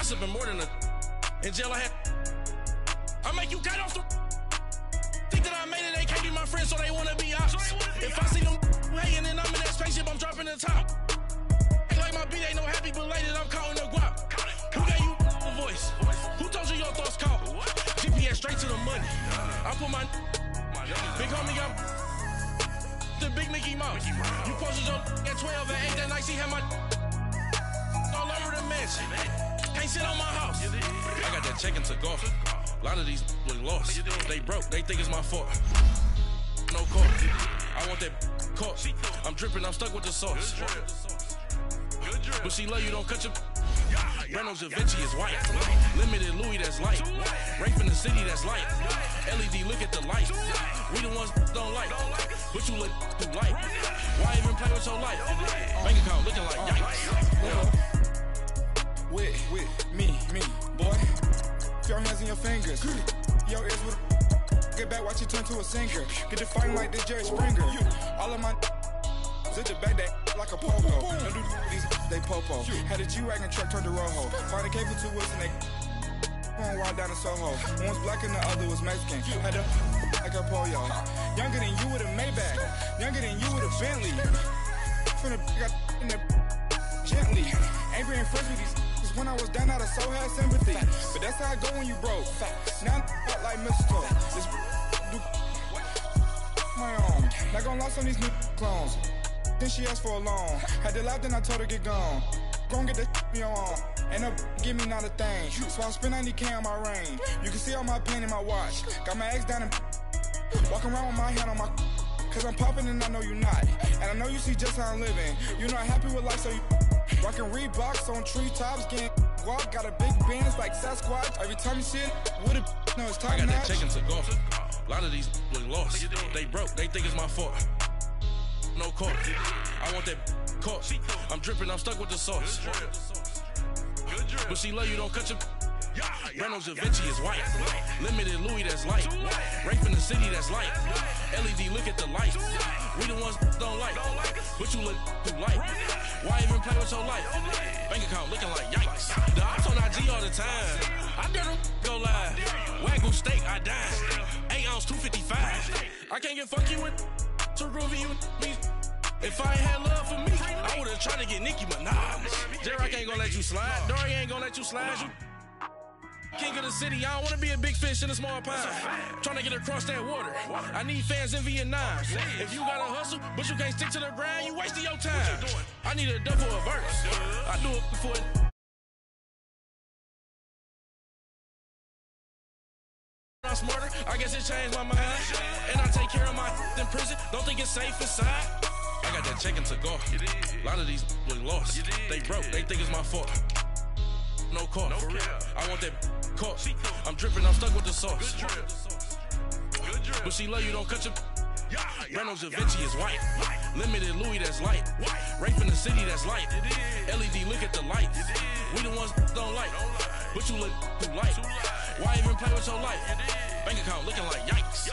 gossiping more than a. In jail I had. I make you cut off the. Think that I made it, they can't be my friends, so they wanna be ops. If I see them hating and I'm in that spaceship, I'm dropping the top. Ain't like my beat ain't no happy, but later I'm counting the guap. Who gave you the voice? Who told you your thoughts count? GPS straight to the money. I put my big homie got the big Mickey Mouse. You posted your at 12 and 8 that night, she had my all over the mansion. Can't sit on my house. I got that check and took off. A lot of these look lost. They broke, they think it's my fault. No court. I want that caught. I'm dripping, I'm stuck with the sauce. But she love you, don't cut your. Reynolds Da Vinci is white. Limited Louis, that's light. Rape in the city, that's light. LED, look at the light. We the ones don't like. But you look too light. Why even play with your life? Bank account looking like yikes. With me, boy. Your hands in your fingers. Your ears with get back, watch you turn to a singer. Get the fighting like this Jerry Springer. All of my zip the back that like a popo. Don't do these, they popo. Had a G-Wagon truck turned to Rojo. Find a cable 2 wheels and they on wild down in Soho. One was black and the other was Mexican. Had a like a pollo. Younger than you with a Maybach. Younger than you with a Bentley. From the got in the gently. Ain't being friends with these. When I was down, I so had sympathy. But that's how I go when you broke. Now I'm like mistletoe. This do my own. Not gonna lie on these new clones. Then she asked for a loan. Had to laugh, then I told her get gone. Gon' get that me on. Ain't no give me not a thing. So I spend 90K on my range. You can see all my pain in my watch. Got my ex down and walking around with my hand on my. Cause I'm popping and I know you not. And I know you see just how I'm living. You're not happy with life, so you. Rockin' Reeboks on treetops, getting guap, got a big band, it's like Sasquatch. Every time you see it, with a no, it's top I got notch. that check and took off. A lot of these look lost. They broke, they think it's my fault. No court. I want that caught. I'm dripping, I'm stuck with the sauce. But she love you, don't cut your. Reynolds Da Vinci is white. Limited Louis, that's light. Rape in the city, that's light. LED, look at the light. We the ones don't like. But you look too light. Why even play with your life? Bank account looking like yikes. The ops on IG all the time. I dare them go live. Wagyu steak, I dine. 8 ounce, 255. I can't get funky with too groovy you me. If I ain't had love for me, I would've tried to get Nicki Minaj. Derek ain't gonna let you slide. Dory ain't gonna let you slide. You king of the city, I don't wanna be a big fish in a small pond. Trying to get across that water. I need fans in Vietnam. If you gotta hustle, but you can't stick to the grind, you wasting your time. I need a double a verse. I do it for it. I'm smarter, I guess it changed my mind. And I take care of my in prison. Don't think it's safe inside. I got that check and took off. A lot of these look lost. They broke, they think it's my fault. No court, for real. I want that caught. I'm dripping, I'm stuck with the sauce. But she love you, don't cut your. Reynolds Da Vinci is white. Limited Louis, that's light. Rape in the city, that's light. LED, look at the light. We the ones don't like. But you look too light. Why even play with your life? Bank account looking like yikes.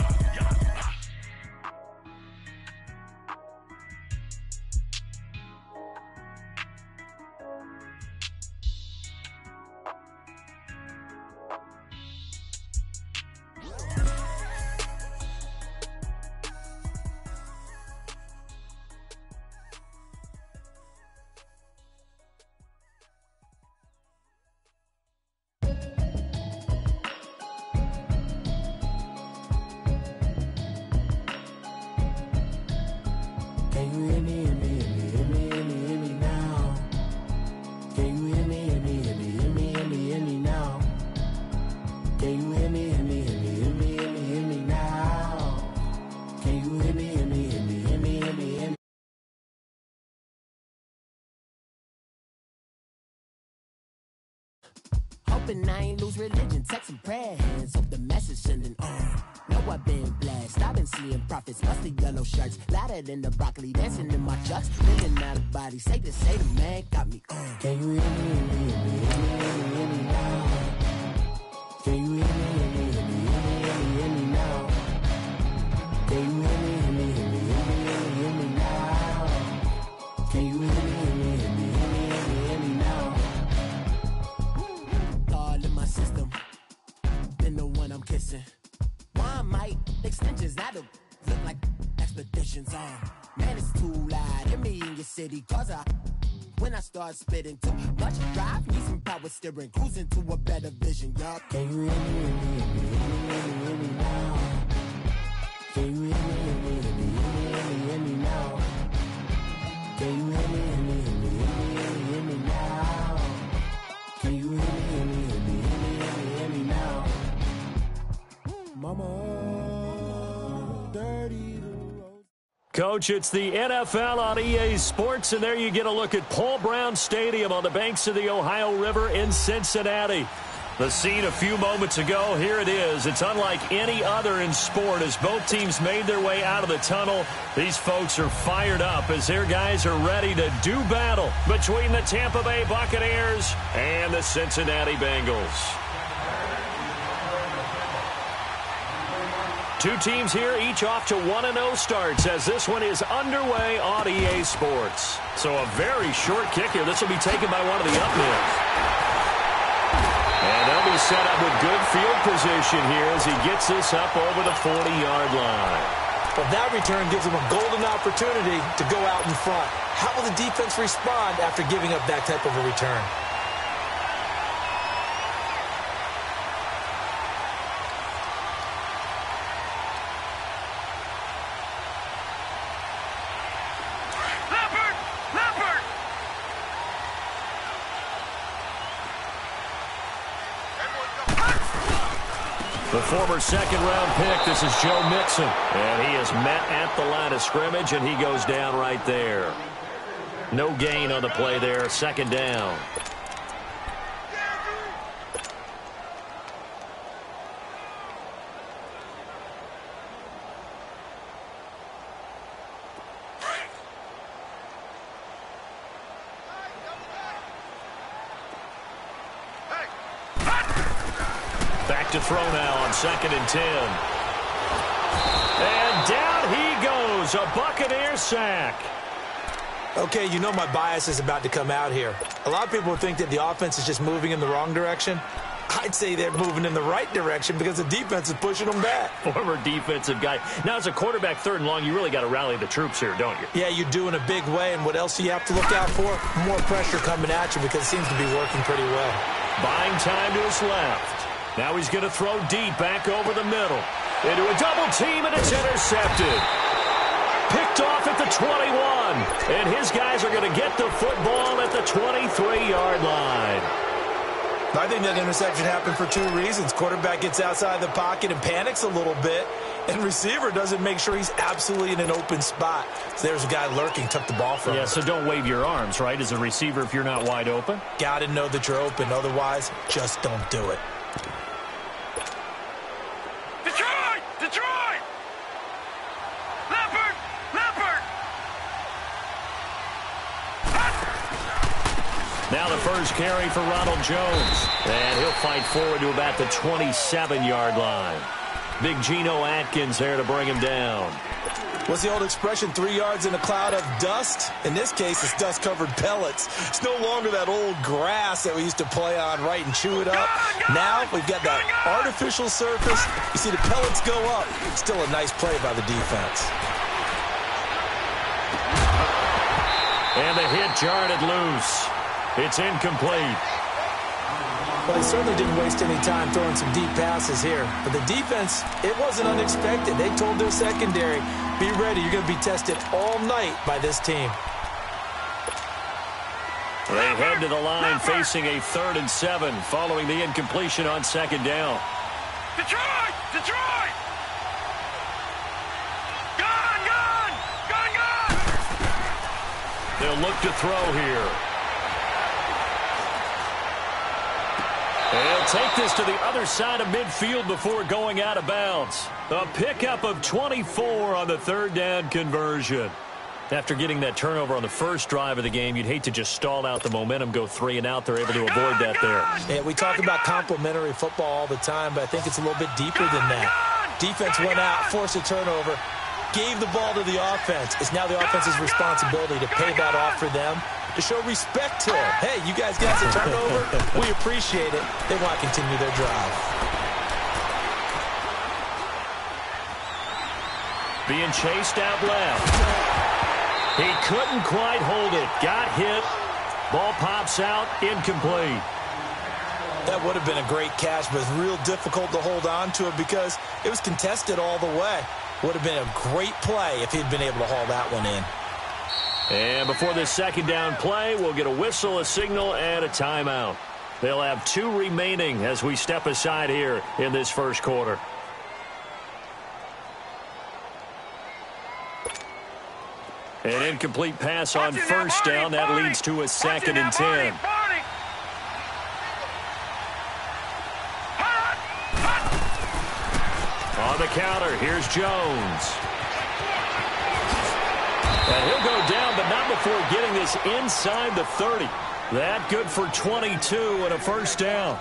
Hoping I ain't lose religion, text some prayer hands, hope the message sending on. Know I've been blessed, I've been seeing prophets, busted yellow shirts, louder than the broccoli, dancing in my chucks, living out of body, say the man got me on. Can you hear me, hear me, hear me, hear me now? Can you hear me, hear me, hear me, hear me now? Can you hear me, hear me, hear me, hear me now? Can you hear me, hear me, hear me, hear me now? listen. One mic extensions that'll look like expeditions on. Man, it's too loud. Hear me in your city, cause when I start spitting too much drive, need some power steering, cruising to a better vision, y'all. Can you hear me, hear me, hear me now? Can you hear me, hear me, hear me, hear me now? Can you hear me, hear me, hear me, hear me now? Can you hear me, hear me, hear me, hear me now? Mama, dirty. Coach, it's the NFL on EA Sports, and there you get a look at Paul Brown Stadium on the banks of the Ohio River in Cincinnati. The scene a few moments ago, here it is. It's unlike any other in sport as both teams made their way out of the tunnel. These folks are fired up as their guys are ready to do battle between the Tampa Bay Buccaneers and the Cincinnati Bengals. Two teams here, each off to 1-0 starts as this one is underway on EA Sports. So a very short kick here. This will be taken by one of the up men. And they'll be set up with good field position here as he gets this up over the 40-yard line. Well, that return gives him a golden opportunity to go out in front. How will the defense respond after giving up that type of a return? The former second-round pick, this is Joe Mixon. And he is met at the line of scrimmage, and he goes down right there. No gain on the play there, second down. To throw now on 2nd and 10. And down he goes, a Buccaneer sack. Okay, you know my bias is about to come out here. A lot of people think that the offense is just moving in the wrong direction. I'd say they're moving in the right direction because the defense is pushing them back. Former defensive guy. Now, as a quarterback 3rd and long, you really got to rally the troops here, don't you? Yeah, you do in a big way. And what else do you have to look out for? More pressure coming at you because it seems to be working pretty well. Buying time to his left. Now he's going to throw deep back over the middle. Into a double team, and it's intercepted. Picked off at the 21. And his guys are going to get the football at the 23-yard line. I think that interception happened for 2 reasons. Quarterback gets outside the pocket and panics a little bit. And receiver doesn't make sure he's absolutely in an open spot. So there's a guy lurking, took the ball from him. Yeah, so don't wave your arms, right, as a receiver if you're not wide open? Got to know that you're open. Otherwise, just don't do it. Now the first carry for Ronald Jones. And he'll fight forward to about the 27-yard line. Big Geno Atkins there to bring him down. What's the old expression, 3 yards in a cloud of dust? In this case, it's dust-covered pellets. It's no longer that old grass that we used to play on, right, and chew it up. Now we've got that artificial surface. You see the pellets go up. Still a nice play by the defense. And the hit jarred it loose. It's incomplete. Well, he certainly didn't waste any time throwing some deep passes here. But the defense, it wasn't unexpected. They told their secondary, be ready. You're going to be tested all night by this team. They head to the line facing a 3rd and 7 following the incompletion on 2nd down. Detroit! Detroit! Gone! Gone! Gone! Gone! They'll look to throw here. They'll take this to the other side of midfield before going out of bounds. A pickup of 24 on the 3rd down conversion. After getting that turnover on the first drive of the game, you'd hate to just stall out the momentum, go 3 and out. They're able to avoid that there. Yeah, we talk about complementary football all the time, but I think it's a little bit deeper than that. Defense went out, forced a turnover, gave the ball to the offense. It's now the offense's responsibility to pay that off for them, to show respect to them. Hey, you guys got a turnover? We appreciate it. They want to continue their drive. being chased out left. He couldn't quite hold it. Got hit. Ball pops out, incomplete. That would have been a great catch, but it's real difficult to hold on to it because it was contested all the way. Would have been a great play if he'd been able to haul that one in. And before this second down play, we'll get a whistle, a signal, and a timeout. They'll have 2 remaining as we step aside here in this first quarter. An incomplete pass on first down. That leads to a 2nd and 10. On the counter, here's Jones. And he'll go down, but not before getting this inside the 30. That good for 22 and a first down.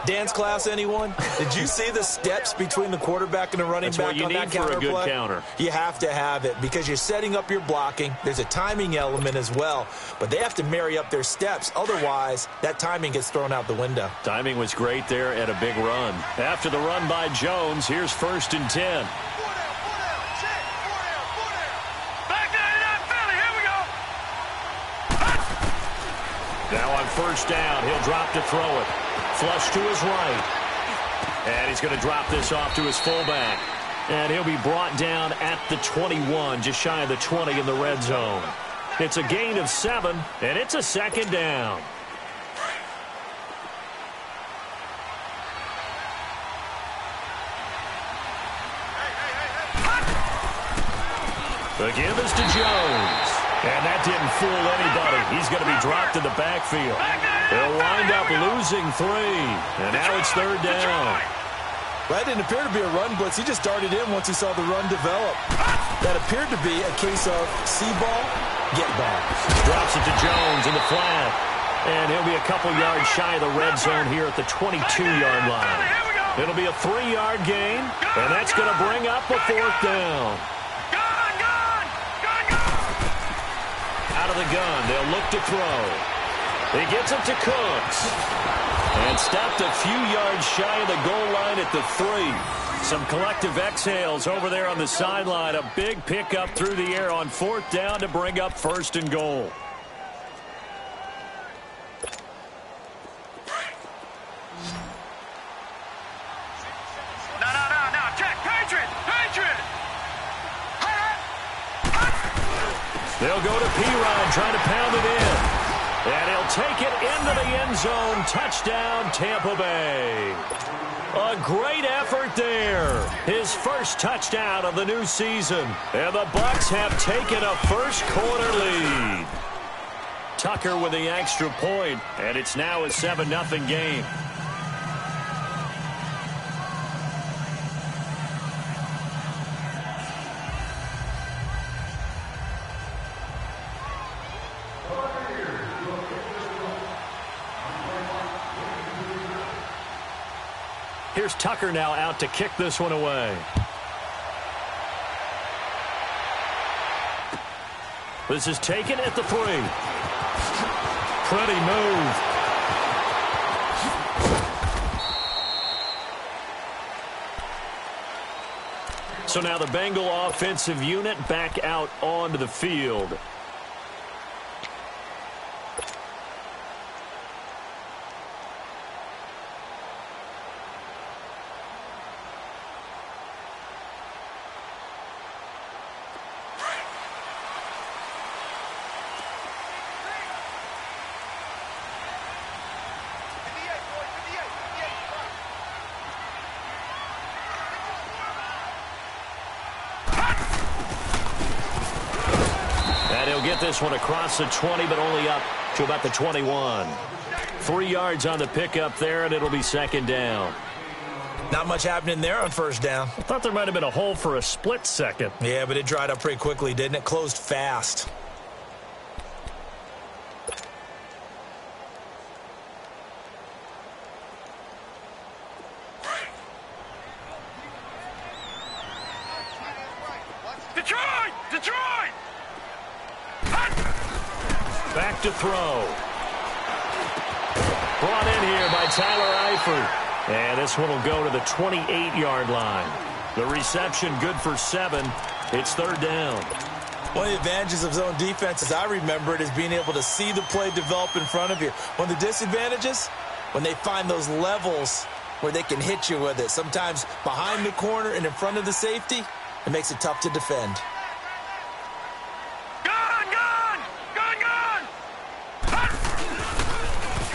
Dance class, anyone? Did you see the steps between the quarterback and the running back on that counter play? That's what you need for a good counter. You have to have it because you're setting up your blocking. There's a timing element as well, but they have to marry up their steps. Otherwise, that timing gets thrown out the window. Timing was great there at a big run. After the run by Jones, here's 1st and 10. Now on first down, he'll drop to throw it. Flush to his right. And he's going to drop this off to his fullback. And he'll be brought down at the 21, just shy of the 20 in the red zone. It's a gain of 7, and it's a 2nd down. The give is to Jones. And that didn't fool anybody. He's going to be dropped in the backfield. They'll wind up losing 3. And now it's 3rd down. That didn't appear to be a run blitz. He just darted in once he saw the run develop. That appeared to be a case of see ball, get ball. Drops it to Jones in the flat. And he'll be a couple yards shy of the red zone here at the 22-yard line. It'll be a 3-yard gain. And that's going to bring up a 4th down. Out of the gun, they'll look to throw. He gets it to Cooks. And stopped a few yards shy of the goal line at the 3. Some collective exhales over there on the sideline. A big pickup through the air on 4th down to bring up 1st and goal. No. Check. Patriot. They'll go to Perine, trying to pound it in. And he'll take it into the end zone. Touchdown, Tampa Bay. A great effort there. His first touchdown of the new season. And the Bucs have taken a first quarter lead. Tucker with the extra point, and it's now a 7-0 game. Here's Tucker now out to kick this one away. This is taken at the 3. Pretty move. So now the Bengal offensive unit back out onto the field. Get this one across the 20, but only up to about the 21. 3 yards on the pickup there, and it'll be 2nd down. Not much happening there on 1st down. I thought there might have been a hole for a split second. Yeah, but it dried up pretty quickly, didn't it? Closed fast. Detroit! Back to throw. Brought in here by Tyler Eifert. And this one will go to the 28-yard line. The reception good for 7. It's third down. One of the advantages of zone defense, as I remember it, is being able to see the play develop in front of you. One of the disadvantages, when they find those levels where they can hit you with it, sometimes behind the corner and in front of the safety, it makes it tough to defend.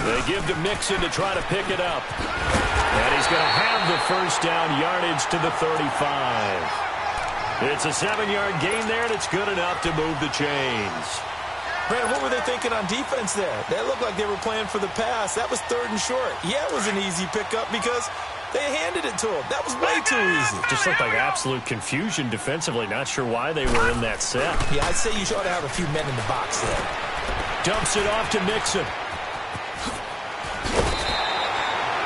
They give to Mixon to try to pick it up. And he's going to have the first down yardage to the 35. It's a 7-yard gain there, and it's good enough to move the chains. Brad, what were they thinking on defense there? They looked like they were playing for the pass. That was third and short. Yeah, it was an easy pickup because they handed it to him. That was way too easy. Just looked like absolute confusion defensively. Not sure why they were in that set. Yeah, I'd say you ought to have a few men in the box there. Dumps it off to Mixon.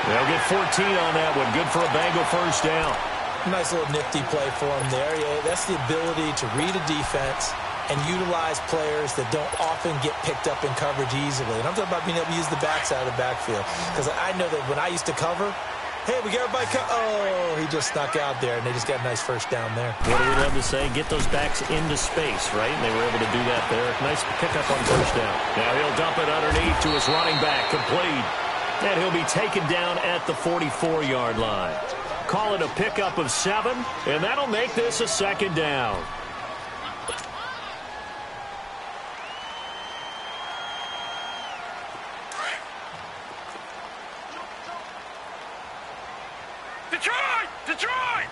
They'll get 14 on that one. Good for a Bengal first down. Nice little nifty play for him there. Yeah, that's the ability to read a defense and utilize players that don't often get picked up in coverage easily. And I'm talking about being able to use the backside of the backfield. Because I know that when I used to cover, hey, we got everybody oh, he just snuck out there, and they just got a nice first down there. What do we love to say? Get those backs into space, right? And they were able to do that there. Nice pickup on first down. Now he'll dump it underneath to his running back, complete. And he'll be taken down at the 44-yard line. Call it a pickup of 7, and that'll make this a second down. Detroit!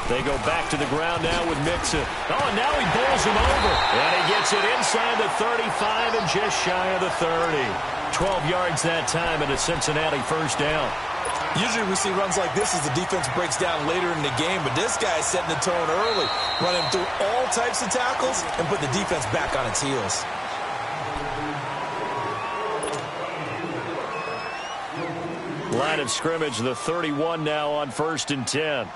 They go back to the ground now with Mixon. Oh, and now he bowls him over. And he gets it inside the 35 and just shy of the 30. 12 yards that time and a Cincinnati first down. Usually we see runs like this as the defense breaks down later in the game, but this guy's setting the tone early, running through all types of tackles and put the defense back on its heels. Line of scrimmage, the 31 now on 1st and 10.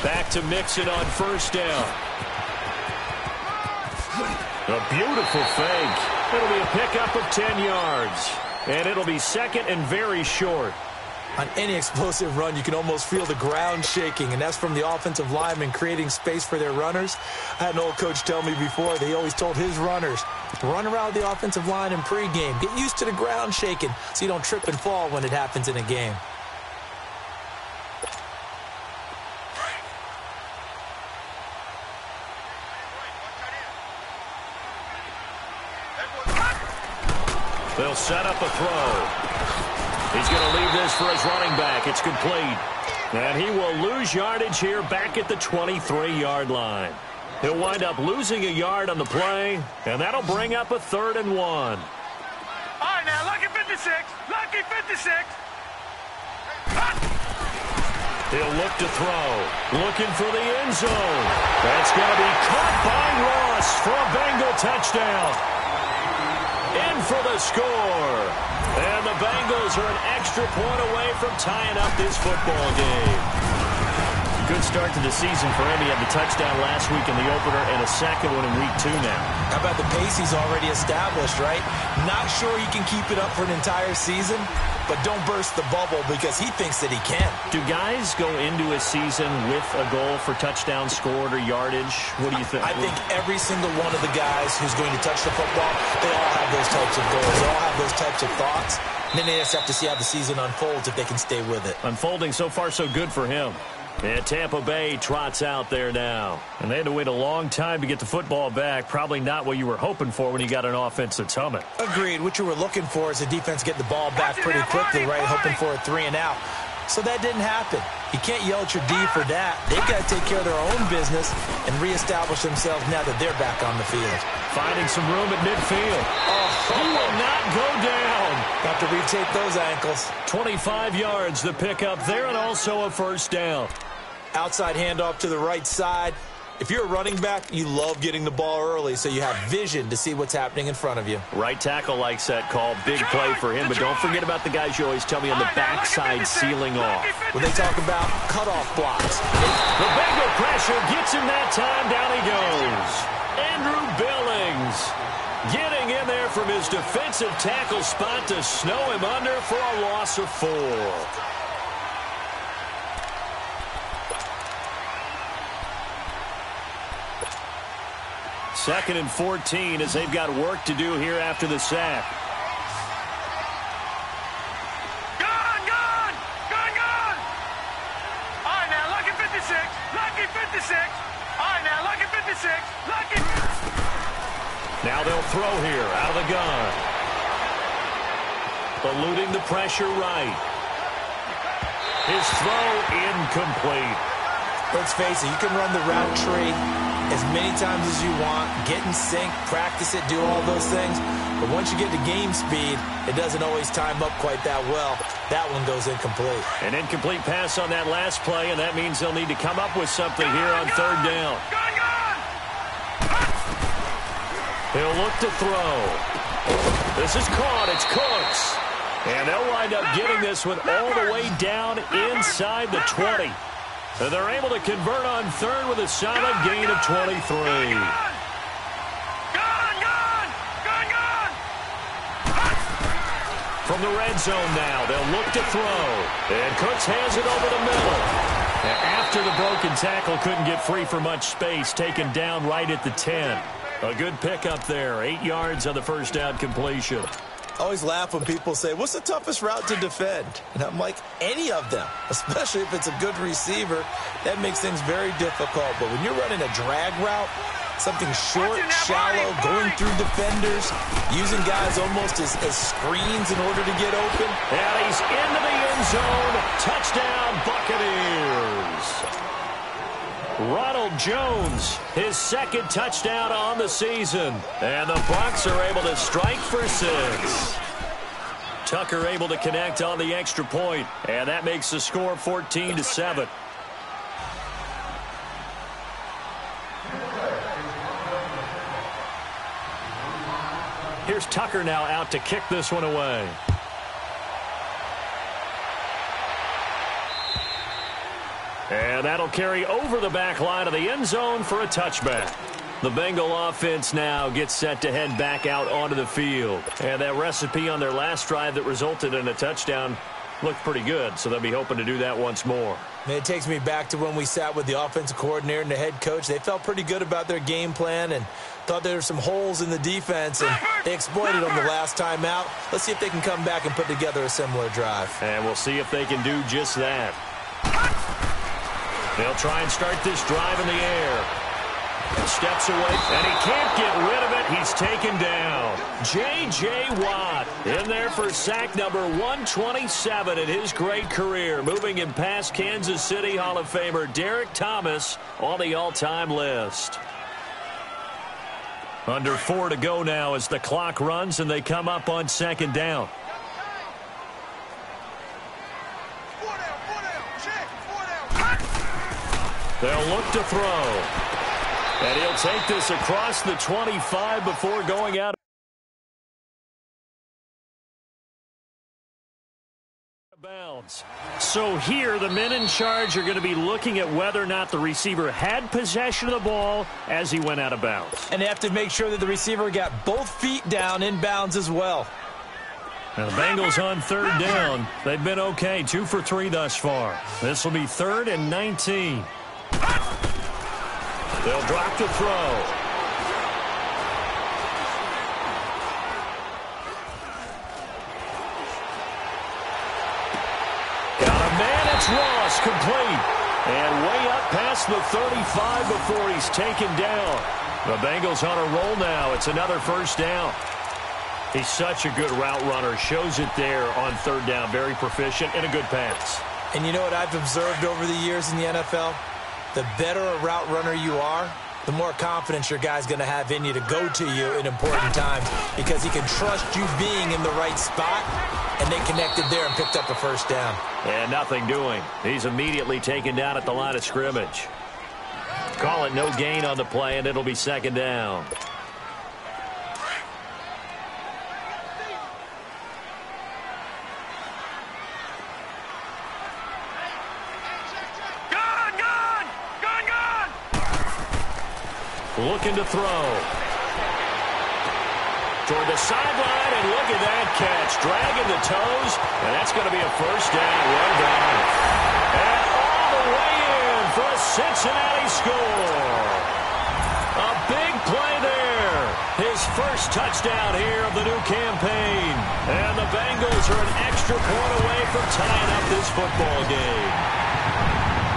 Back to Mixon on first down. A beautiful fake. It'll be a pickup of 10 yards. And it'll be second and very short. On any explosive run, you can almost feel the ground shaking, and that's from the offensive linemen creating space for their runners. I had an old coach tell me before, they always told his runners, run around the offensive line in pregame. Get used to the ground shaking so you don't trip and fall when it happens in a game. They'll set up a throw. He's going to leave this for his running back. It's complete. And he will lose yardage here back at the 23-yard line. He'll wind up losing a yard on the play, and that'll bring up a 3rd and 1. All right, now, lucky 56. Lucky 56. He'll look to throw. Looking for the end zone. That's going to be caught by Ross for a Bengal touchdown. In for the score. And the Bengals are an extra point away from tying up this football game. Good start to the season for him. He had the touchdown last week in the opener and a second one in week 2 now. How about the pace he's already established, right? Not sure he can keep it up for an entire season, but don't burst the bubble because he thinks that he can. Do guys go into a season with a goal for touchdown scored or yardage? What do you think? I think every single one of the guys who's going to touch the football, they all have those types of goals. They all have those types of thoughts. And then they just have to see how the season unfolds if they can stay with it. Unfolding so far so good for him. And Tampa Bay trots out there now. And they had to wait a long time to get the football back. Probably not what you were hoping for when you got an offense that's humming. Agreed. What you were looking for is the defense get the ball back pretty quickly, right? Hoping for a 3 and out. So that didn't happen. You can't yell at your D for that. They've got to take care of their own business and reestablish themselves now that they're back on the field. Finding some room at midfield. He will not go down. Got to retake those ankles. 25 yards the pickup there and also a first down. Outside handoff to the right side. If you're a running back, you love getting the ball early so you have vision to see what's happening in front of you. Right tackle likes that call. Big play for him, but don't forget about the guys you always tell me on the backside sealing off. When they talk about cutoff blocks. The Bengal pressure gets him that time. Down he goes. Andrew Billings. Getting in there from his defensive tackle spot to snow him under for a loss of 4. Second and 14 as they've got work to do here after the sack. Gone! All right, now, lucky 56. Lucky 56. All right, now, lucky 56. Lucky. Now they'll throw here out of the gun. Eluding the pressure right. His throw incomplete. Let's face it, you can run the route tree as many times as you want, get in sync, practice it, do all those things. But once you get to game speed, it doesn't always time up quite that well. That one goes incomplete. An incomplete pass on that last play, and that means they'll need to come up with something here on third down. He'll look to throw. This is caught. It's Cooks. And they'll wind up getting this one all the way down inside the 20. And they're able to convert on third with a solid gain of 23. From the red zone now, they'll look to throw. And Cooks has it over the middle. And after the broken tackle, couldn't get free for much space, taken down right at the 10. A good pickup there, 8 yards on the first down completion. I always laugh when people say, what's the toughest route to defend? And I'm like, any of them, especially if it's a good receiver. That makes things very difficult. But when you're running a drag route, something short, shallow, going through defenders, using guys almost as screens in order to get open. And he's into the end zone. Touchdown, Buccaneers. Ronald Jones, his second touchdown on the season. And the Bucs are able to strike for 6. Tucker able to connect on the extra point, and that makes the score 14-7. Here's Tucker now out to kick this one away. And that'll carry over the back line of the end zone for a touchback. The Bengal offense now gets set to head back out onto the field. And that recipe on their last drive that resulted in a touchdown looked pretty good, so they'll be hoping to do that once more. It takes me back to when we sat with the offensive coordinator and the head coach. They felt pretty good about their game plan and thought there were some holes in the defense, and they exploited them the last time out. Let's see if they can come back and put together a similar drive. And we'll see if they can do just that. They'll try and start this drive in the air. Steps away, and he can't get rid of it. He's taken down. J.J. Watt in there for sack number 127 in his great career, moving him past Kansas City Hall of Famer Derek Thomas on the all-time list. Under 4 to go now as the clock runs, and they come up on second down. They'll look to throw. And he'll take this across the 25 before going out of bounds. So here, the men in charge are going to be looking at whether or not the receiver had possession of the ball as he went out of bounds. And they have to make sure that the receiver got both feet down in bounds as well. Now the Bengals on third down. They've been okay, 2 for 3 thus far. This will be 3rd and 19. They'll drop to throw. Got a man, it's Ross, complete. And way up past the 35 before he's taken down. The Bengals on a roll now. It's another first down. He's such a good route runner. Shows it there on third down. Very proficient and a good pass. And you know what I've observed over the years in the NFL? The better a route runner you are, the more confidence your guy's going to have in you to go to you in important times because he can trust you being in the right spot, and they connected there and picked up a first down. And nothing doing. He's immediately taken down at the line of scrimmage. Call it no gain on the play, and it'll be second down. Looking to throw. toward the sideline, and look at that catch. Dragging the toes, and that's going to be a first down. Well done. And all the way in for a Cincinnati score. A big play there. His first touchdown here of the new campaign. And the Bengals are an extra point away from tying up this football game.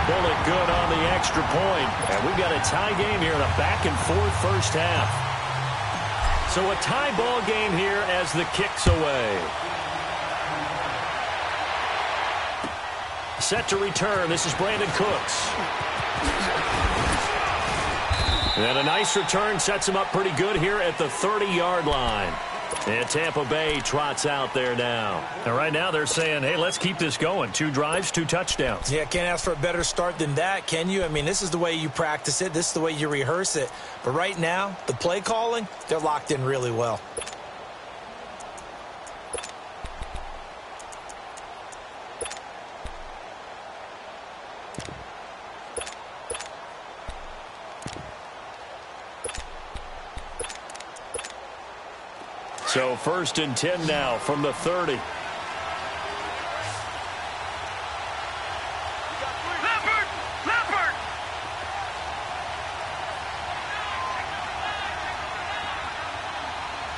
Pull it good on the extra point. And we've got a tie game here in a back-and-forth first half. So a tie ball game here as the kick's away. Set to return. This is Brandon Cooks. And a nice return sets him up pretty good here at the 30-yard line. And Tampa Bay trots out there now. And right now they're saying, hey, let's keep this going. 2 drives, 2 touchdowns. Yeah, can't ask for a better start than that, can you? I mean, this is the way you practice it. This is the way you rehearse it. But right now, the play calling, they're locked in really well. So 1st and 10 now from the 30. Leopard! Leopard!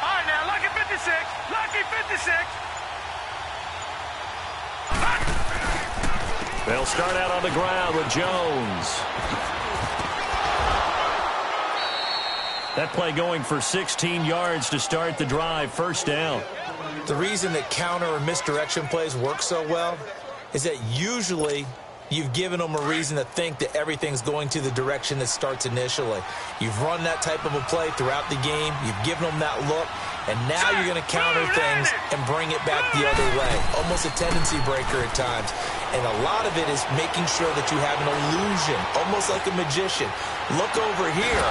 All right, now, lucky 56. Lucky 56. They'll start out on the ground with Jones. That play going for 16 yards to start the drive. First down. The reason that counter or misdirection plays work so well is that usually you've given them a reason to think that everything's going to the direction that starts initially. You've run that type of a play throughout the game. You've given them that look. And now you're going to counter things and bring it back the other way. Almost a tendency breaker at times. And a lot of it is making sure that you have an illusion, almost like a magician. Look over here,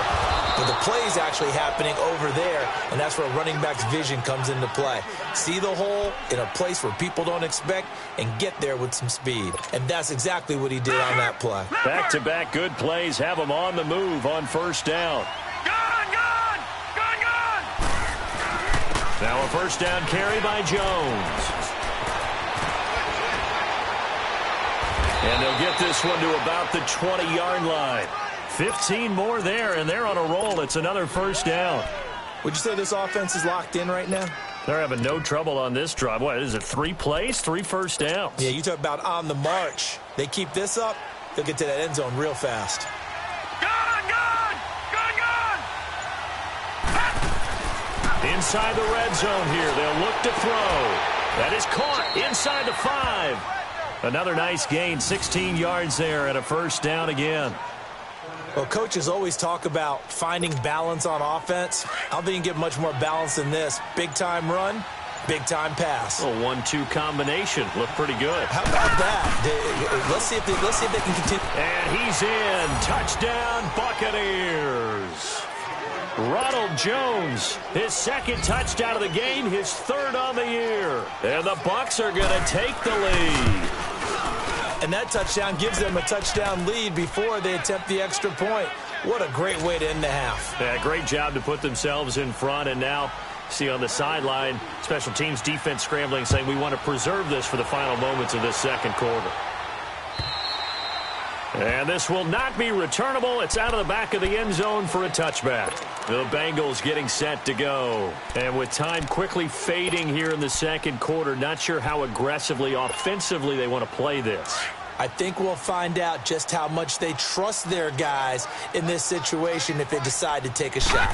but the play is actually happening over there, and that's where running back's vision comes into play. See the hole in a place where people don't expect and get there with some speed. And that's exactly what he did on that play. Back-to-back good plays have him on the move on first down. Now a first down carry by Jones. And they'll get this one to about the 20-yard line. 15 more there, and they're on a roll. It's another first down. Would you say this offense is locked in right now? They're having no trouble on this drive. What is it, 3 plays, 3 first downs? Yeah, you talk about on the march. They keep this up, they'll get to that end zone real fast. Inside the red zone here. They'll look to throw. That is caught inside the 5. Another nice gain, 16 yards there and a first down again. Well, coaches always talk about finding balance on offense. I don't think you can get much more balance than this. Big-time run, big-time pass. A 1-2 combination. Looked pretty good. How about that? Let's see if they can continue. And he's in. Touchdown, Buccaneers. Ronald Jones, his 2nd touchdown of the game, his 3rd on the year. And the Bucs are going to take the lead. And that touchdown gives them a touchdown lead before they attempt the extra point. What a great way to end the half. Yeah, great job to put themselves in front. And now, see on the sideline, special teams defense scrambling, saying we want to preserve this for the final moments of this 2nd quarter. And this will not be returnable. It's out of the back of the end zone for a touchback. The Bengals getting set to go. And with time quickly fading here in the 2nd quarter, not sure how aggressively, offensively they want to play this. I think we'll find out just how much they trust their guys in this situation if they decide to take a shot.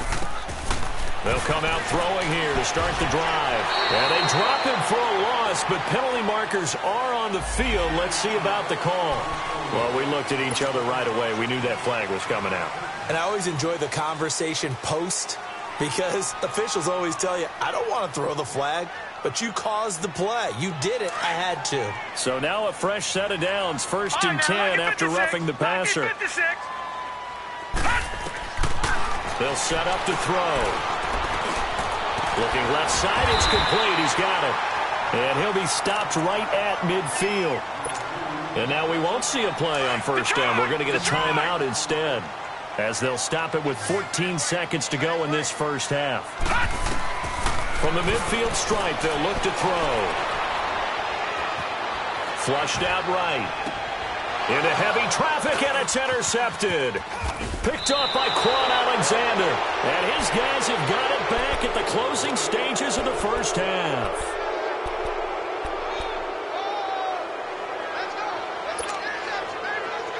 They'll come out throwing here to start the drive. And they drop him for a loss, but penalty markers are on the field. Let's see about the call. Well, we looked at each other right away. We knew that flag was coming out. And I always enjoy the conversation post because officials always tell you, I don't want to throw the flag, but you caused the play. You did it. I had to. So now a fresh set of downs. 1st and 10 after roughing the passer. They'll set up to throw. Looking left side, it's complete. He's got it. And he'll be stopped right at midfield. And now we won't see a play on first down. We're going to get a timeout instead, as they'll stop it with 14 seconds to go in this first half. From the midfield stripe, they'll look to throw. Flushed out right. Into heavy traffic, and it's intercepted. Picked off by Quan Alexander. And his guys have got it back at the closing stages of the first half.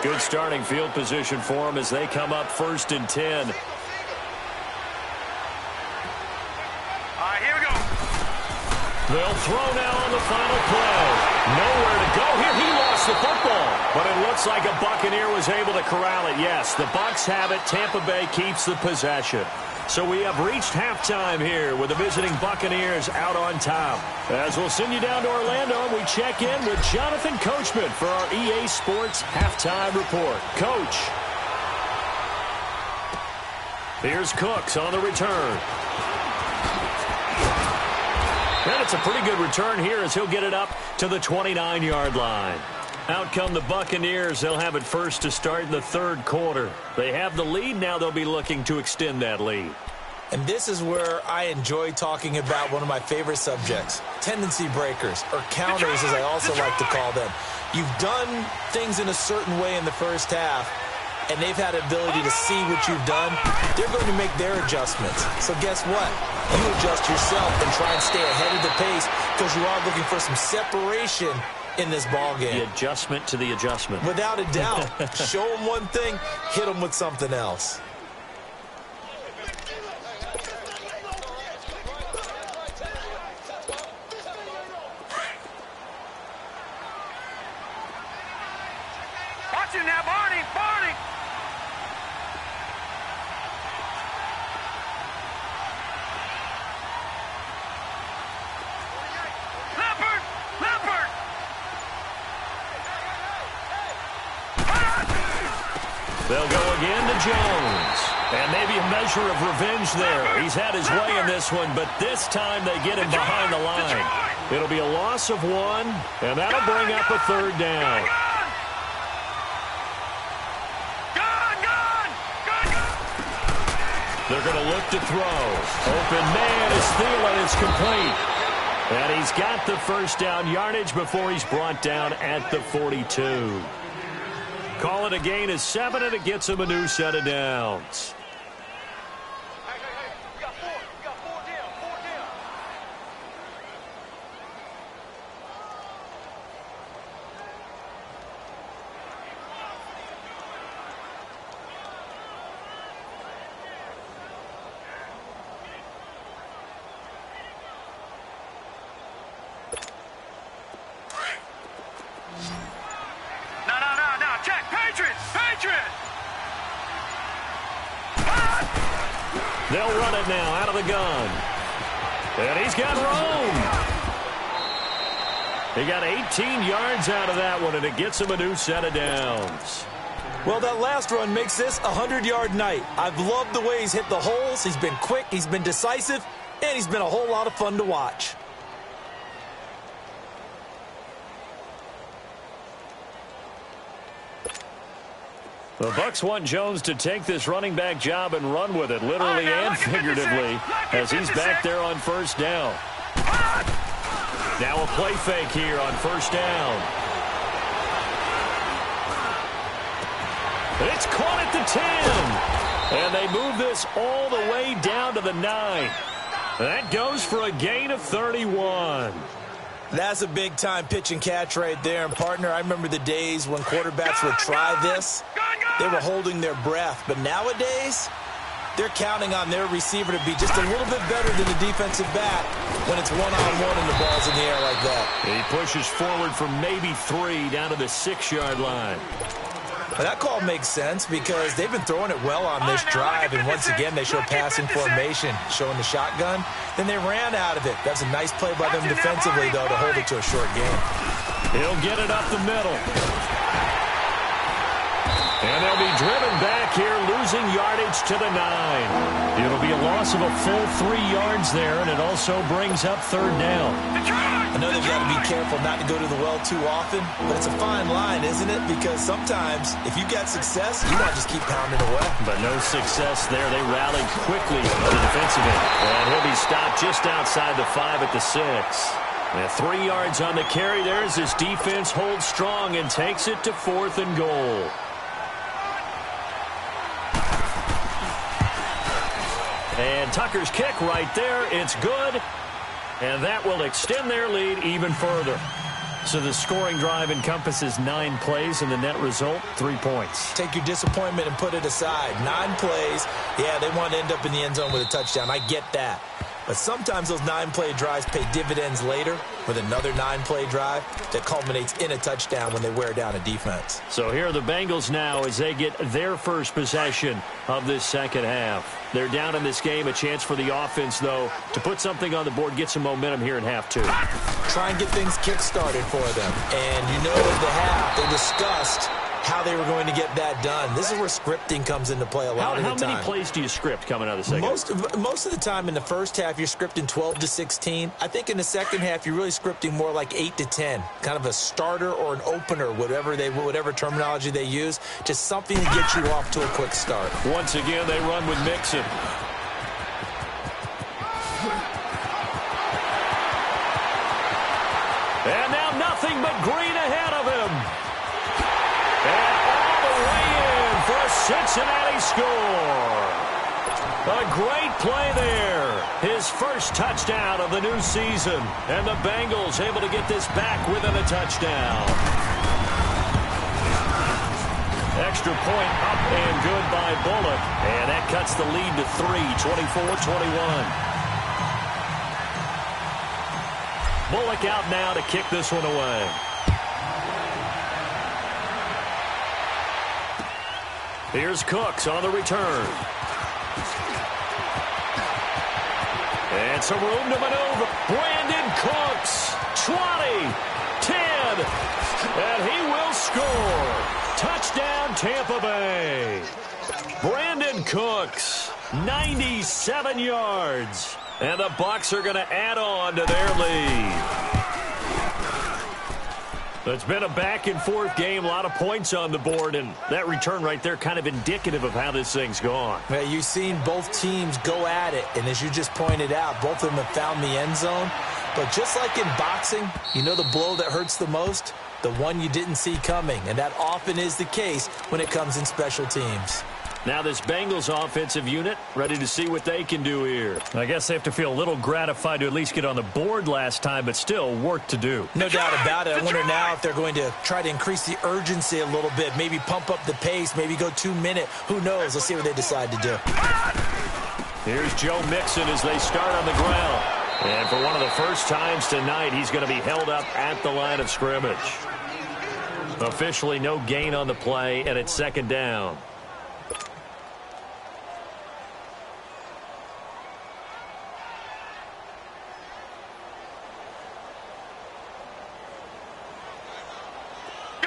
Good starting field position for them as they come up 1st and 10. They'll throw now on the final play. Nowhere to go here. He lost the football. But it looks like a Buccaneer was able to corral it. Yes, the Bucs have it. Tampa Bay keeps the possession. So we have reached halftime here with the visiting Buccaneers out on top. As we'll send you down to Orlando, we check in with Jonathan Coachman for our EA Sports Halftime Report. Coach. Here's Cooks on the return. And it's a pretty good return here as he'll get it up to the 29-yard line. Out come the Buccaneers. They'll have it first to start in the 3rd quarter. They have the lead. Now they'll be looking to extend that lead. And this is where I enjoy talking about one of my favorite subjects, tendency breakers, or counters as I also like to call them. You've done things in a certain way in the first half, and they've had the ability to see what you've done. They're going to make their adjustments. So guess what? You adjust yourself and try and stay ahead of the pace because you are looking for some separation in this ball game. The adjustment to the adjustment. Without a doubt. Show them one thing, hit them with something else. Watch it now, Barney! Barney! Leopard! Leopard! They'll go again to Jones. And maybe a measure of revenge there. He's had his way in this one, but this time they get him behind the line. It'll be a loss of 1, and that'll bring up a 3rd down. They're going to look to throw. Open man is Thielen. It's complete. And he's got the first down yardage before he's brought down at the 42. Call it a gain of 7, and it gets him a new set of downs. They'll run it now out of the gun. And he's got room. He got 18 yards out of that one, and it gets him a new set of downs. Well, that last run makes this a 100-yard night. I've loved the way he's hit the holes. He's been quick, he's been decisive, and he's been a whole lot of fun to watch. The Bucs want Jones to take this running back job and run with it, literally and figuratively, as he's back there on 1st down. Now a play fake here on 1st down. It's caught at the 10. And they move this all the way down to the 9. That goes for a gain of 31. That's a big-time pitch and catch right there. And, partner, I remember the days when quarterbacks would try this. They were holding their breath. But nowadays, they're counting on their receiver to be just a little bit better than the defensive back when it's one-on-one and the ball's in the air like that. He pushes forward from maybe 3 down to the 6-yard line. Well, that call makes sense because they've been throwing it well on this drive, and once again they show passing formation, showing the shotgun. Then they ran out of it. That's a nice play by them defensively, though, to hold it to a short game. He'll get it up the middle. And they'll be driven back here, losing yardage to the 9. It'll be a loss of a full 3 yards there, and it also brings up third down. I know they've got to be careful not to go to the well too often, but it's a fine line, isn't it? Because sometimes, if you get success, you want to just keep pounding away. But no success there. They rallied quickly on the defensive end. And he'll be stopped just outside the 5 at the 6. And 3 yards on the carry there as his defense holds strong and takes it to 4th and goal. And Tucker's kick right there. It's good. And that will extend their lead even further. So the scoring drive encompasses 9 plays, and the net result, 3 points. Take your disappointment and put it aside. 9 plays. Yeah, they want to end up in the end zone with a touchdown. I get that. But sometimes those 9-play drives pay dividends later with another 9-play drive that culminates in a touchdown when they wear down a defense. So here are the Bengals now as they get their first possession of this second half. They're down in this game. A chance for the offense, though, to put something on the board, get some momentum here in half 2. Try and get things kick-started for them. And you know at the half they discussed how they were going to get that done. This is where scripting comes into play a lot of the time. How many plays do you script coming out of the second? Most of the time in the first half, you're scripting 12 to 16. I think in the second half, you're really scripting more like 8 to 10. Kind of a starter or an opener, whatever terminology they use. Just something to get you off to a quick start. Once again, they run with Mixon. And now nothing but green ahead of him. And all the way in for a Cincinnati score. A great play there. His first touchdown of the new season. And the Bengals able to get this back within a touchdown. Extra point up and good by Bullock. And that cuts the lead to 3, 24-21. Bullock out now to kick this one away. Here's Cooks on the return. And some room to maneuver. Brandon Cooks, 20, 10, and he will score. Touchdown, Tampa Bay. Brandon Cooks, 97 yards. And the Bucs are going to add on to their lead. It's been a back-and-forth game, a lot of points on the board, and that return right there kind of indicative of how this thing's gone. Yeah, you've seen both teams go at it, and as you just pointed out, both of them have found the end zone. But just like in boxing, you know the blow that hurts the most? The one you didn't see coming, and that often is the case when it comes in special teams. Now this Bengals offensive unit ready to see what they can do here. I guess they have to feel a little gratified to at least get on the board last time, but still work to do. No doubt about it. I wonder now if they're going to try to increase the urgency a little bit, maybe pump up the pace, maybe go 2-minute. Who knows? Let's see what they decide to do. Here's Joe Mixon as they start on the ground. And for one of the first times tonight, he's going to be held up at the line of scrimmage. Officially no gain on the play, and it's second down.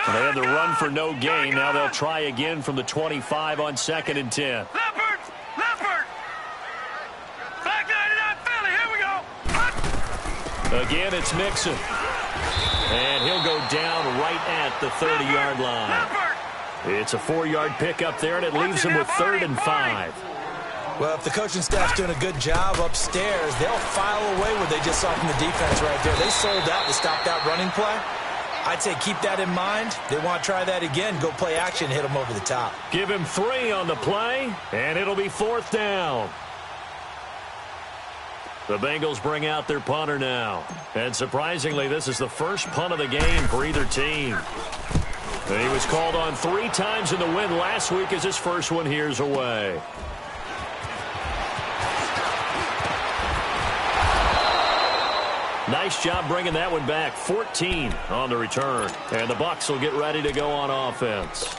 They had the run for no gain. Now they'll try again from the 25 on 2nd and 10. Leopard! Back 99 Philly, here we go! Again, it's Mixon. And he'll go down right at the 30-yard line. It's a 4-yard pickup there, and it leaves him with 3rd and 5. Well, if the coaching staff's doing a good job upstairs, they'll file away what they just saw from the defense right there. They sold out to stop that running play. I'd say keep that in mind. They want to try that again, go play action, hit them over the top. Give him 3 on the play, and it'll be 4th down. The Bengals bring out their punter now. And surprisingly, this is the first punt of the game for either team. He was called on 3 times in the win last week as his first one here's away. Nice job bringing that one back. 14 on the return. And the Bucs will get ready to go on offense.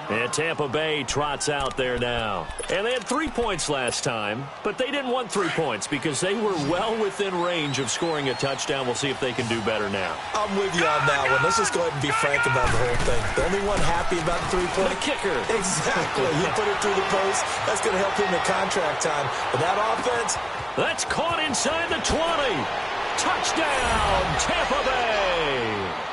And Tampa Bay trots out there now. And they had 3 points last time, but they didn't want 3 points because they were well within range of scoring a touchdown. We'll see if they can do better now. I'm with you on that one. Let's just go ahead and be frank about the whole thing. The only one happy about the 3-point. The kicker. Exactly. He put it through the post. That's going to help him in contract time. But that offense. That's caught inside the 20. Touchdown, Tampa Bay.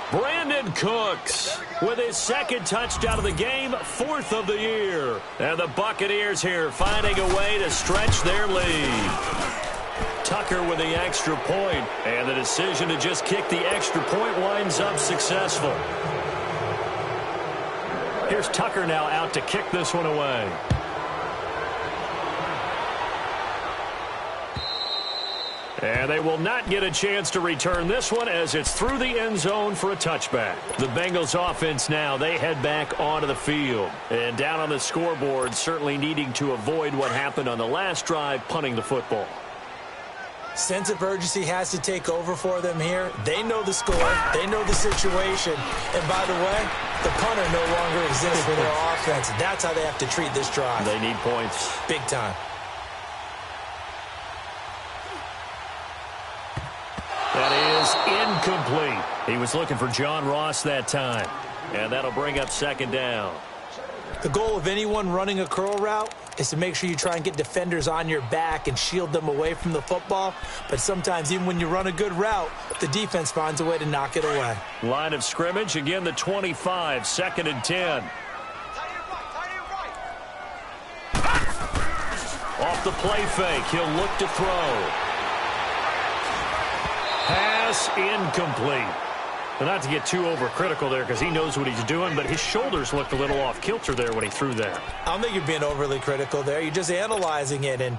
Brandon Cooks with his second touchdown of the game, 4th of the year. And the Buccaneers here finding a way to stretch their lead. Tucker with the extra point, and the decision to just kick the extra point winds up successful. Here's Tucker now out to kick this one away. And they will not get a chance to return this one as it's through the end zone for a touchback. The Bengals offense now, they head back onto the field. And down on the scoreboard, certainly needing to avoid what happened on the last drive, punting the football. Sense of urgency has to take over for them here. They know the score. They know the situation. And by the way, the punter no longer exists for their offense. That's how they have to treat this drive. They need points. Big time. That is incomplete. He was looking for John Ross that time. And that'll bring up second down. The goal of anyone running a curl route is to make sure you try and get defenders on your back and shield them away from the football. But sometimes even when you run a good route, the defense finds a way to knock it away. Line of scrimmage, again the 25, 2nd and 10. Off the play fake, he'll look to throw. Pass incomplete. And not to get too overcritical there because he knows what he's doing, but his shoulders looked a little off kilter there when he threw that. I don't think you're being overly critical there. You're just analyzing it, and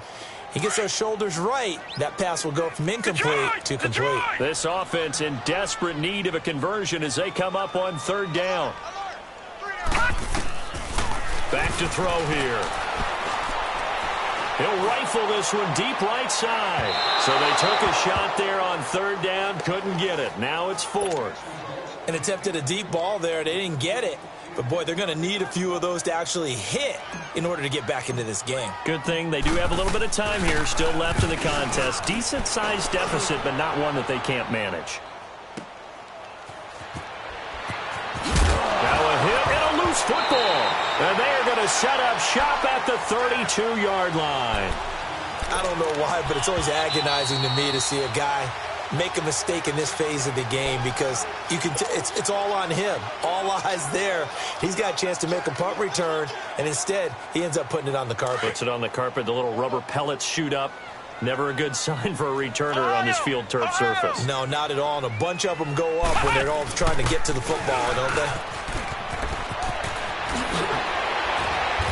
he gets those shoulders right. That pass will go from incomplete to complete. This offense in desperate need of a conversion as they come up on 3rd down. Back to throw here. He'll rifle this one deep right side. So they took a shot there on 3rd down, couldn't get it. Now it's 4th. And attempted a deep ball there. They didn't get it. But, boy, they're going to need a few of those to actually hit in order to get back into this game. Good thing they do have a little bit of time here still left in the contest. Decent-sized deficit, but not one that they can't manage. Now a hit and a loose football. And they are going to set up shop at the 32-yard line. I don't know why, but it's always agonizing to me to see a guy make a mistake in this phase of the game because you can it's all on him. All eyes there. He's got a chance to make a punt return, and instead he ends up putting it on the carpet. Puts it on the carpet. The little rubber pellets shoot up. Never a good sign for a returner on this field turf surface. No, not at all. And a bunch of them go up when they're all trying to get to the football, don't they?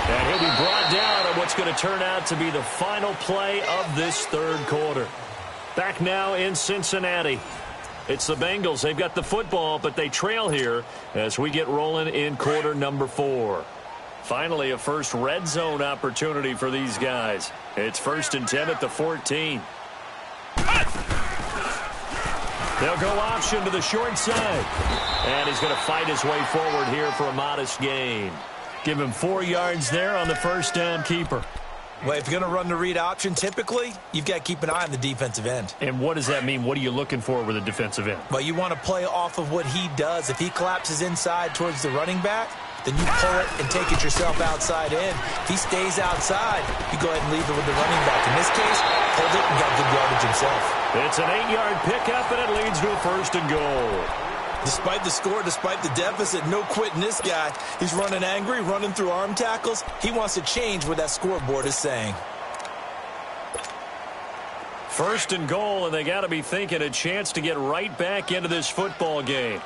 And he'll be brought down on what's going to turn out to be the final play of this 3rd quarter. Back now in Cincinnati. It's the Bengals. They've got the football, but they trail here as we get rolling in quarter number 4. Finally, a first red zone opportunity for these guys. It's 1st and 10 at the 14. They'll go option to the short side. And he's going to fight his way forward here for a modest gain. Give him 4 yards there on the first down keeper. Well, if you're going to run the read option, typically, you've got to keep an eye on the defensive end. And what does that mean? What are you looking for with a defensive end? Well, you want to play off of what he does. If he collapses inside towards the running back, then you pull it and take it yourself outside in. If he stays outside, you go ahead and leave it with the running back. In this case, hold it and got good yardage himself. It's an 8-yard pickup, and it leads to a 1st and goal. Despite the score, despite the deficit, no quitting this guy. He's running angry, running through arm tackles. He wants to change what that scoreboard is saying. 1st and goal, and they got to be thinking a chance to get right back into this football game.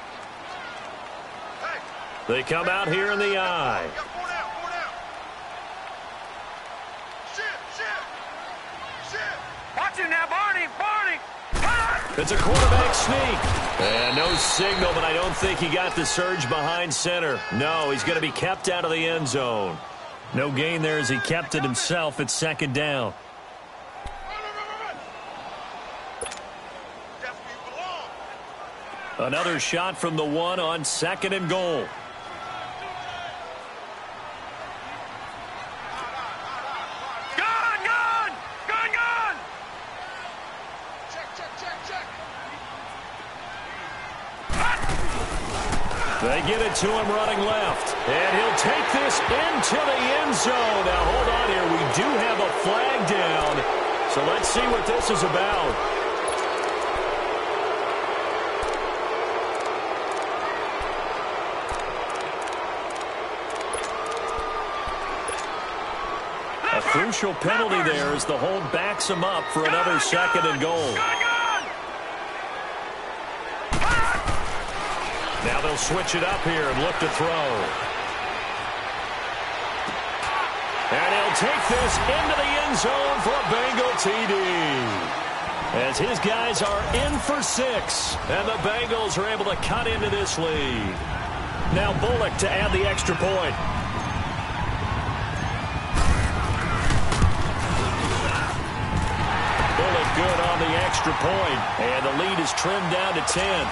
They come out here in the eye. Watch him now, Barney. It's a quarterback sneak. And no signal, but I don't think he got the surge behind center. No, he's going to be kept out of the end zone. No gain there as he kept it himself at 2nd down. Another shot from the 1 on 2nd and goal. They get it to him running left. And he'll take this into the end zone. Now, hold on here. We do have a flag down. So let's see what this is about. A crucial penalty there as the hold backs him up for another 2nd and goal. Now they'll switch it up here and look to throw. And he'll take this into the end zone for a Bengal TD. As his guys are in for 6. And the Bengals are able to cut into this lead. Now Bullock to add the extra point. Bullock good on the extra point. And the lead is trimmed down to 10.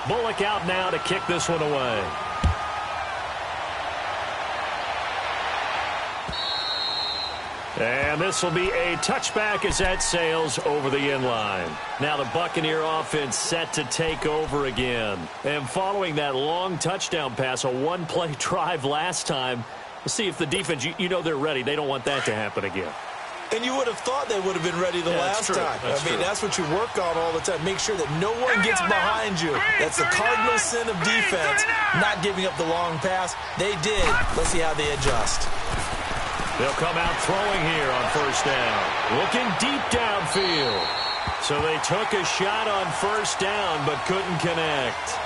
Bullock out now to kick this one away. And this will be a touchback as that sails over the end line. Now the Buccaneer offense set to take over again. And following that long touchdown pass, a one-play drive last time, we'll see if the defense, you know they're ready. They don't want that to happen again. And you would have thought they would have been ready the last time. That's what you work on all the time. Make sure that no one gets behind you. That's the cardinal sin of defense, not giving up the long pass. They did. Let's see how they adjust. They'll come out throwing here on 1st down. Looking deep downfield. So they took a shot on 1st down but couldn't connect.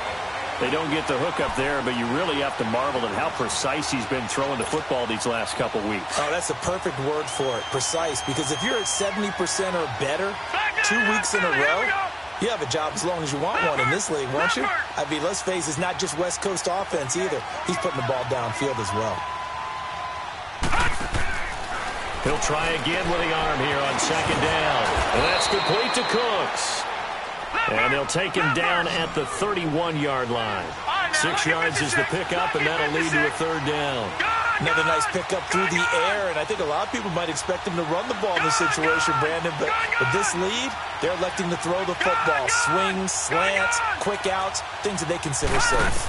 They don't get the hook up there, but you really have to marvel at how precise he's been throwing the football these last couple weeks. Oh, that's the perfect word for it, precise. Because if you're at 70% or better 2 weeks in a row, you have a job as long as you want one in this league, won't you? I mean, let's face it, it's not just West Coast offense either. He's putting the ball downfield as well. He'll try again with the arm here on 2nd down. And that's complete to Cooks. And they'll take him down at the 31-yard line. 6 yards is the pickup, and that'll lead to a 3rd down. Another nice pickup through the air, and I think a lot of people might expect him to run the ball in this situation, Brandon, but with this lead, they're electing to throw the football. Swings, slants, quick outs, things that they consider safe.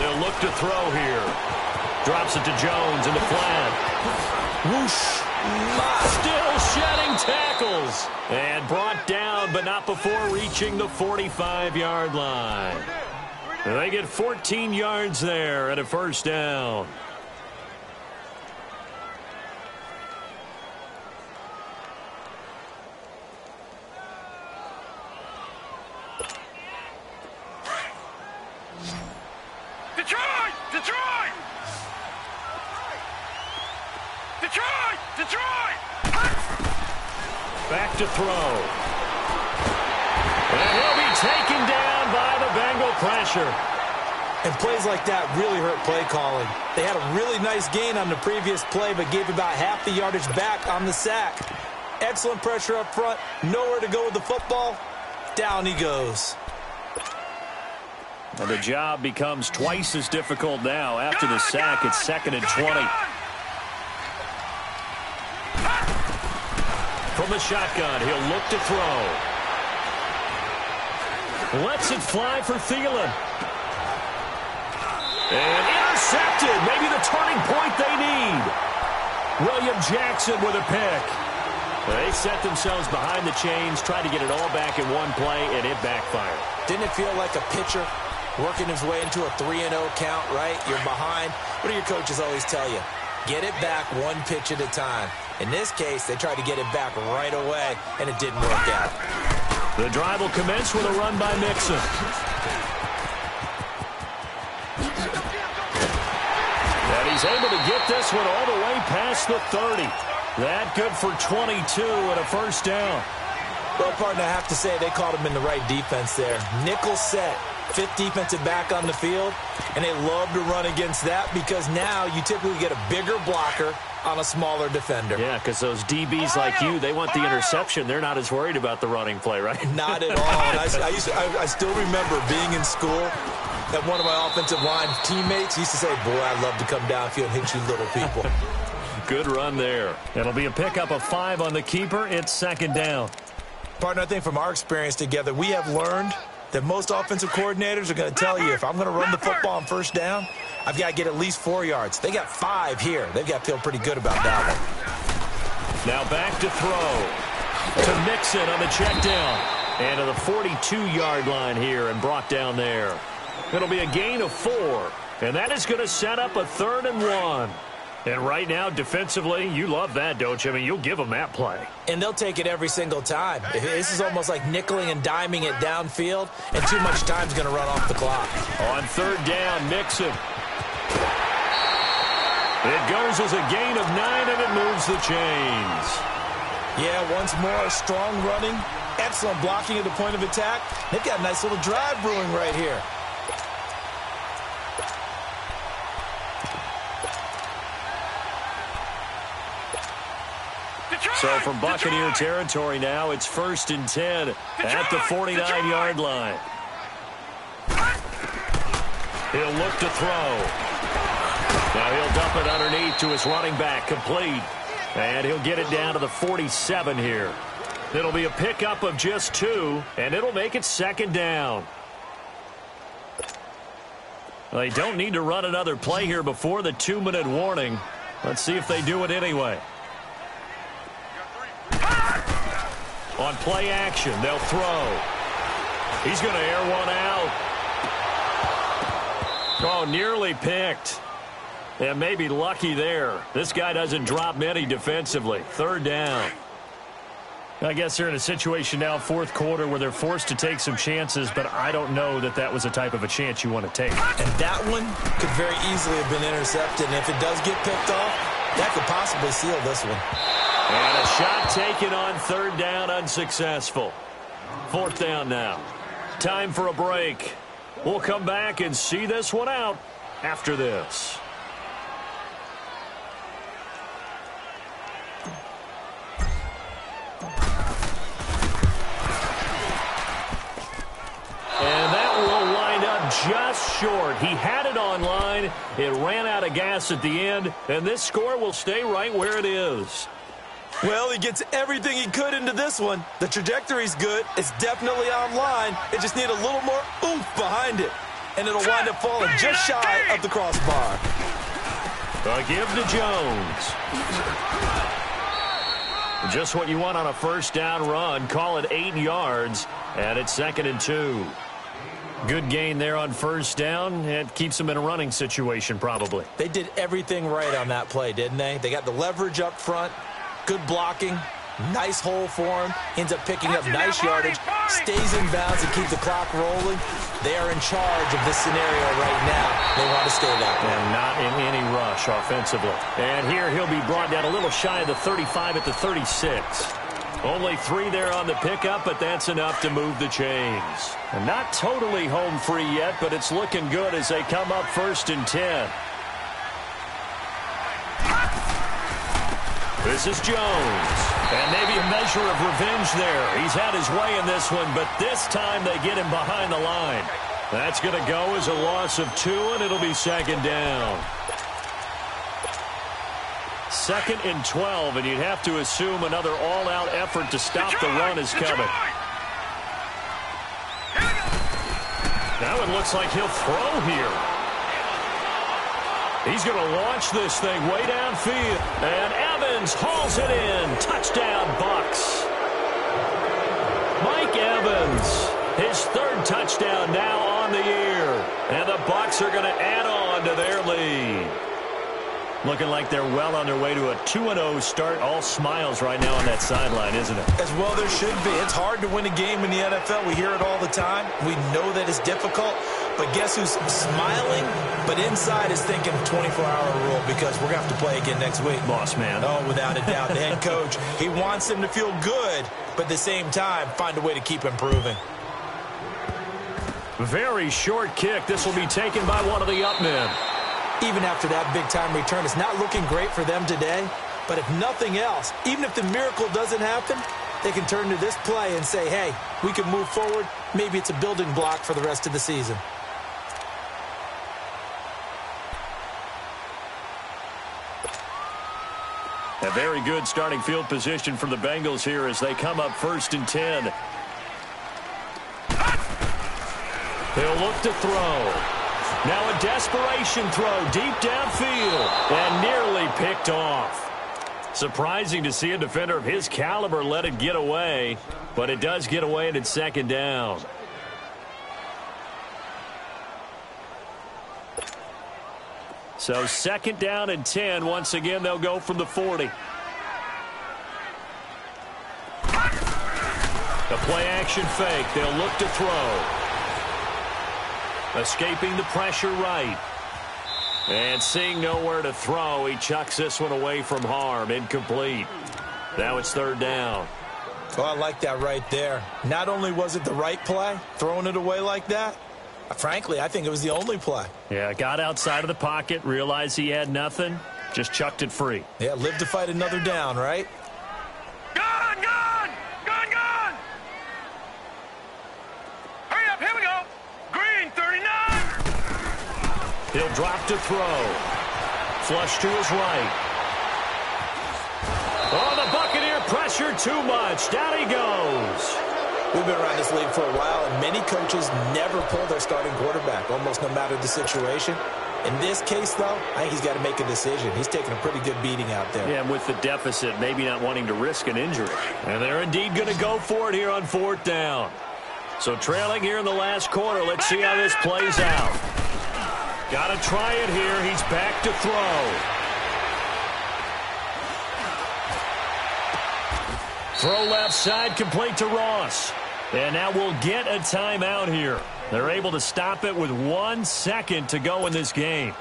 They'll look to throw here. Drops it to Jones in the flat. Whoosh. Still shedding tackles. And brought down, but not before reaching the 45-yard line. And they get 14 yards there at a 1st down. Detroit! Detroit! Detroit! Detroit! Back to throw. And he'll be taken down by the Bengal pressure. And plays like that really hurt play calling. They had a really nice gain on the previous play, but gave about half the yardage back on the sack. Excellent pressure up front. Nowhere to go with the football. Down he goes. And the job becomes twice as difficult now. After the sack, it's 2nd and 20. From the shotgun, he'll look to throw. Lets it fly for Thielen. And intercepted. Maybe the turning point they need. William Jackson with a pick. They set themselves behind the chains, tried to get it all back in one play, and it backfired. Didn't it feel like a pitcher working his way into a 3-0 count, right? You're behind. What do your coaches always tell you? Get it back one pitch at a time. In this case, they tried to get it back right away, and it didn't work out. The drive will commence with a run by Mixon. And he's able to get this one all the way past the 30. That good for 22 and a 1st down. Well, partner, I have to say they caught him in the right defense there. Nickel set. 5th defensive back on the field, and they love to run against that because now you typically get a bigger blocker on a smaller defender. Yeah, because those DBs like you, they want the interception. They're not as worried about the running play, right? Not at all. And I still remember being in school that one of my offensive line teammates used to say, boy, I'd love to come downfield and hit you little people. Good run there. It'll be a pickup of 5 on the keeper. It's 2nd down. Partner, I think from our experience together, we have learned that most offensive coordinators are going to tell you, if I'm going to run the football on first down, I've got to get at least 4 yards. They got 5 here. They've got to feel pretty good about that one. Now back to throw to Mixon on the check down. And to the 42-yard line here and brought down there. It'll be a gain of 4. And that is going to set up a 3rd and 1. And right now, defensively, you love that, don't you? I mean, you'll give them that play. And they'll take it every single time. This is almost like nickeling and diming it downfield, and too much time's going to run off the clock. On 3rd down, Mixon. It goes as a gain of 9, and it moves the chains. Yeah, once more, strong running, excellent blocking at the point of attack. They've got a nice little drive brewing right here. So from Buccaneer territory now, it's 1st and 10 at the 49-yard line. He'll look to throw. Now he'll dump it underneath to his running back, complete. And he'll get it down to the 47 here. It'll be a pickup of just 2, and it'll make it 2nd down. They don't need to run another play here before the 2-minute warning. Let's see if they do it anyway. On play action, they'll throw. He's going to air one out. Oh, nearly picked. And maybe lucky there. This guy doesn't drop many defensively. 3rd down. I guess they're in a situation now, 4th quarter, where they're forced to take some chances, but I don't know that that was the type of a chance you want to take. And that one could very easily have been intercepted, and if it does get picked off, that could possibly seal this one. And a shot taken on 3rd down, unsuccessful. 4th down now. Time for a break. We'll come back and see this one out after this. And that will wind up just short. He had it on line. It ran out of gas at the end, and this score will stay right where it is. Well, he gets everything he could into this one. The trajectory's good. It's definitely online. It just needs a little more oomph behind it. And it'll wind up falling just shy of the crossbar. A give to Jones. Just what you want on a 1st down run. Call it 8 yards. And it's 2nd and 2. Good gain there on 1st down. It keeps them in a running situation probably. They did everything right on that play, didn't they? They got the leverage up front. Good blocking, nice hole for him, ends up picking up nice yardage, stays in bounds and keep the clock rolling. They are in charge of this scenario right now. They want to stay that way. And not in any rush offensively. And here he'll be brought down a little shy of the 35 at the 36. Only 3 there on the pickup, but that's enough to move the chains. And not totally home free yet, but it's looking good as they come up 1st and 10. This is Jones. And maybe a measure of revenge there. He's had his way in this one, but this time they get him behind the line. That's going to go as a loss of 2, and it'll be 2nd down. 2nd and 12, and you'd have to assume another all-out effort to stop the run is coming. Now it looks like he'll throw here. He's going to launch this thing way downfield. And Evans hauls it in. Touchdown, Bucs. Mike Evans, his 3rd touchdown now on the year. And the Bucs are going to add on to their lead. Looking like they're well on their way to a 2-0 start. All smiles right now on that sideline, isn't it? As well there should be. It's hard to win a game in the NFL. We hear it all the time. We know that it's difficult. But guess who's smiling? But inside is thinking 24-hour rule because we're going to have to play again next week. Boss man. Oh, without a doubt. The head coach, he wants them to feel good, but at the same time, find a way to keep improving. Very short kick. This will be taken by one of the up men. Even after that big-time return, it's not looking great for them today. But if nothing else, even if the miracle doesn't happen, they can turn to this play and say, hey, we can move forward. Maybe it's a building block for the rest of the season. A very good starting field position for the Bengals here as they come up 1st and 10. They'll look to throw. Now a desperation throw deep downfield and nearly picked off. Surprising to see a defender of his caliber let it get away, but it does get away and it's 2nd down. So 2nd down and 10. Once again, they'll go from the 40. The play action fake. They'll look to throw. Escaping the pressure right. And seeing nowhere to throw, he chucks this one away from harm. Incomplete. Now it's 3rd down. Oh, I like that right there. Not only was it the right play, throwing it away like that, frankly, I think it was the only play. Yeah, got outside of the pocket, realized he had nothing, just chucked it free. Yeah, live to fight another down, right? Gone! Hurry up, here we go. Green, 39. He'll drop to throw. Flush to his right. Oh, the Buccaneer pressure too much. Down he goes. We've been around this league for a while, and many coaches never pull their starting quarterback, almost no matter the situation. In this case, though, I think he's got to make a decision. He's taking a pretty good beating out there. Yeah, and with the deficit, maybe not wanting to risk an injury. And they're indeed going to go for it here on 4th down. So trailing here in the last quarter, let's see how this plays out. Got to try it here. He's back to throw. Throw left side, complete to Ross. And now we'll get a timeout here. They're able to stop it with 1 second to go in this game.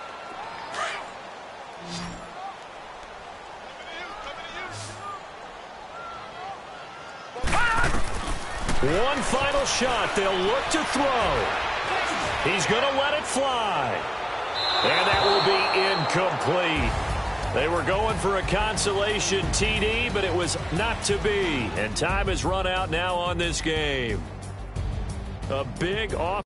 One final shot. They'll look to throw. He's going to let it fly. And that will be incomplete. They were going for a consolation TD, but it was not to be. And time has run out now on this game. A big off.